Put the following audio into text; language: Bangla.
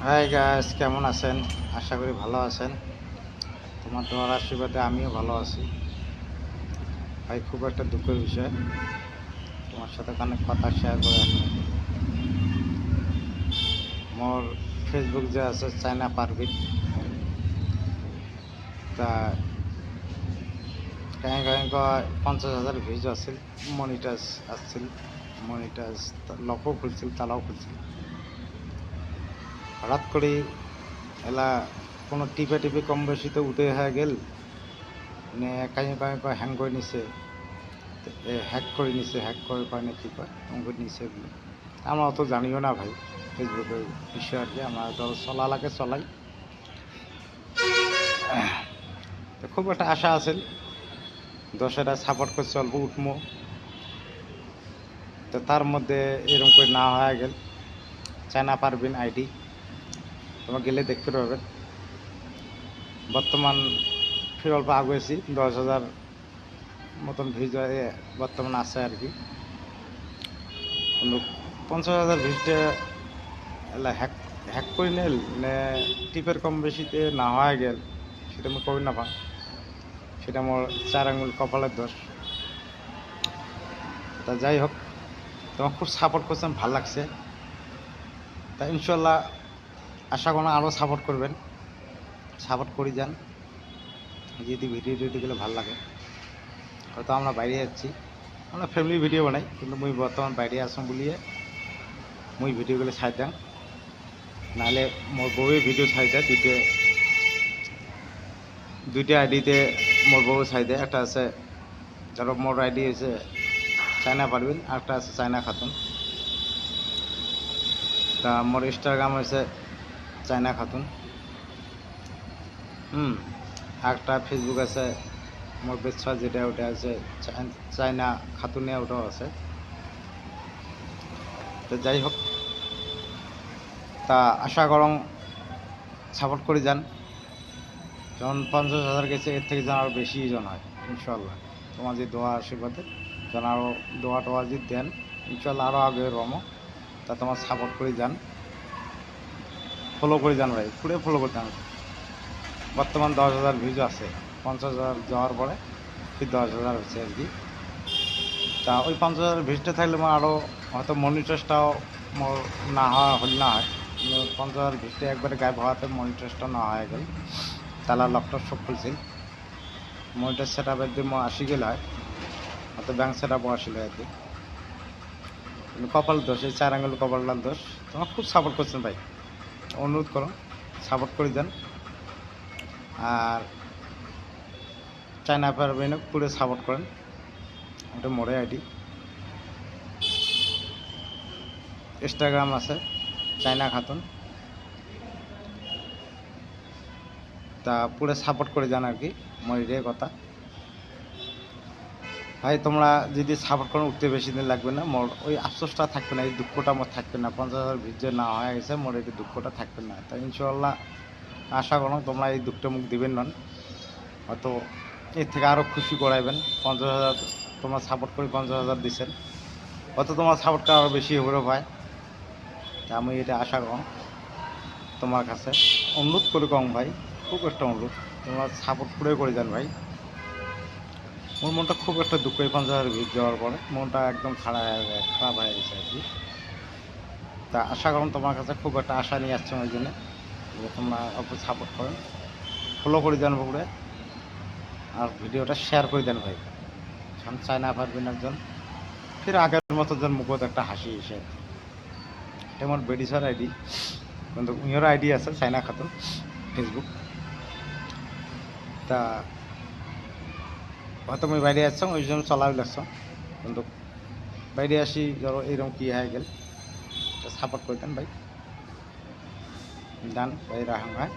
হাই গাইস, কেমন আছেন? আশা করি ভালো আছেন। তোমার দোয়ার আশীর্বাদে আমিও ভালো আছি। ভাই, খুব একটা দুঃখের বিষয়, তোমার সাথে অনেক কথা শেয়ার করে আসলাম। মোর ফেসবুক যে আছে চায়না পারবিট, তা কাহিনী কাহিনী 50,000 ভিউজ আছিল, মনিটাইজ আসছিল, মনিটাইজ লকও খুলছিল, তালাও খুলছিল। হঠাৎ করে এলা কোনো টিপে টিপে কম বেশিতে উদয় হয়ে গেল, কাহিনী কাহিনী হ্যাং করে নিছে, হ্যাক করে নিছে, হ্যাক করে কয় না কি কয় অঙ্কুর নিচে এগুলো আমরা অত জানিও না ভাই। ফেসবুকের বিষয় আর কি, আমরা ধরো চলা লাগে চলাই। তো খুব একটা আশা আছে, দশেরা সাপোর্ট করে চলবো, উঠবো। তো তার মধ্যে এরকম করে না হয়ে গেল। চায়না পারবিন আইডি, তোমার গেলে দেখতে পাবেন। বর্তমান ফির অল্প আগুয়েছি, 10,000 মতন ভিউজ বর্তমান আছে আর কি। কিন্তু 50,000 ভিউজটা এলা হ্যাক হ্যাক করে নিল নে টিপের কম বেশিতে না হয়ে গেল, সেটা আমি করি না পা। সেটা আমার 4 আঙুল কপালের দোষ। তা যাই হোক, তোমার খুব সাপোর্ট করছেন, ভাল লাগছে। তা ইনশাল্লাহ আশা করো আরও সাপোর্ট করবেন, সাপোর্ট করে যান। যদি ভিডিও টিডিওগুলো ভালো লাগে, হয়তো আমরা বাইরে যাচ্ছি, আমরা ফ্যামিলি ভিডিও বানাই, কিন্তু মুই বর্তমান বাইরে আসলাম বলিয়ে মুই ভিডিওগুলো ছাই দেন। নাহলে মোর বউয়ে ভিডিও ছাই দেয়, দুইটা আইডিতে মোর বউ ছাই দেয়। একটা আছে, ধরো মোর আইডি হয়েছে চায়না পারবিন, আরেকটা আছে চায়না খাতুন। তা মোর ইনস্টাগ্রাম হয়েছে চায়না খাতুন। আরেকটা ফেসবুক আছে মোর বেচ্ছা, যেটা ওটা আছে চায়না খাতুনে, ওটাও আছে। তো যাই হোক, তা আশা করং সাপোর্ট করে যান। যখন 50,000 গেছে, এর থেকে যেন আরও বেশি জন হয় ইনশাল্লাহ। তোমার যে দোয়া আশীর্বাদে যেন আরও দোয়া টোয়া যদি দেন, ইনশাল্লাহ আরও আগে রমো। তা তোমার সাপোর্ট করে যান, ফলো করে যান ভাই, পুরো ফলো করে যান। বর্তমান 10,000 ভিউজ আছে, 50,000 যাওয়ার পরে ফির 10,000 হচ্ছে আর কি। তা ওই 50,000 ভিউজটা থাকলে আমার আরও হয়তো মনিটাইজটাও মোর না হওয়া হল না হয়। 50,000 ভিউজটা একবারে গায়েব হওয়াতে মনিটাইজটা না হয়ে গেল, তালা লকটা সব খুলছিল। মনিটাইজ সেট আপের দিয়ে আসি গেল হয়, হয়তো ব্যাংক সেট আপও আসিল আর কি। কিন্তু কপাল দোষ, এই 4 আঙুল কপালটার দোষ। তোমার খুব সাপোর্ট করছেন ভাই, অনুরোধ করো সাপোর্ট করে যান। আর চায়না পারবেন পুরো সাপোর্ট করেন, ওটা মোড়ে আইডি। ইনস্টাগ্রাম আছে চায়না খাতুন, তা পুরো সাপোর্ট করে যান আর কি। মরে কথা ভাই, তোমরা যদি সাপোর্ট করো, উঠতে বেশি দিন লাগবে না। মোর ওই আফসোসটা থাকবে না, এই দুঃখটা মোর থাকবে না। 50,000 ভিজে না হয়ে গেছে, মোর এই দুঃখটা থাকবে না। তাই ইনশাল্লাহ আশা করো তোমরা এই দুঃখটা মুখ দিবেন নন, হয়তো এর থেকে আরও খুশি করাইবেন। 50,000 তোমরা সাপোর্ট করে 50,000 দিচ্ছেন, হয়তো তোমার সাপোর্টটা আরও বেশি হবে ভাই। তা আমি এটা আশা করো তোমার কাছে অনুরোধ করে কম ভাই, খুব একটা অনুরোধ, তোমরা সাপোর্ট করে যান ভাই। মোর মনটা খুব একটা দুঃখ, এই 50,000 ভিড় যাওয়ার পরে মনটা একদম খারাপ হয়ে গেছে আর কি। তা আশা করুন তোমার কাছে খুব একটা আশা নিয়ে আসছে, ওই জন্য যে তোমরা অল্প সাপোর্ট করেন, ফলো করে দেন বগুড়ে, আর ভিডিওটা শেয়ার করে দেন ভাই। চায় না পারবেন একজন ফির আগের মতো যেন মুখত একটা হাসি এসে। এটা আমার বেডিসার আইডি, কিন্তু উইয়ের আইডি আছে চায়না খাতুন ফেসবুক। তা হয়তো আমি বাইরে আসছি, ওই জন্য চলাবি লাগছ, কিন্তু বাইরে আসি ধরো এইরকম কি হয়ে গেল, সাপোর্ট করে দেন ভাই, ডান ভাই রাহাং ভাই।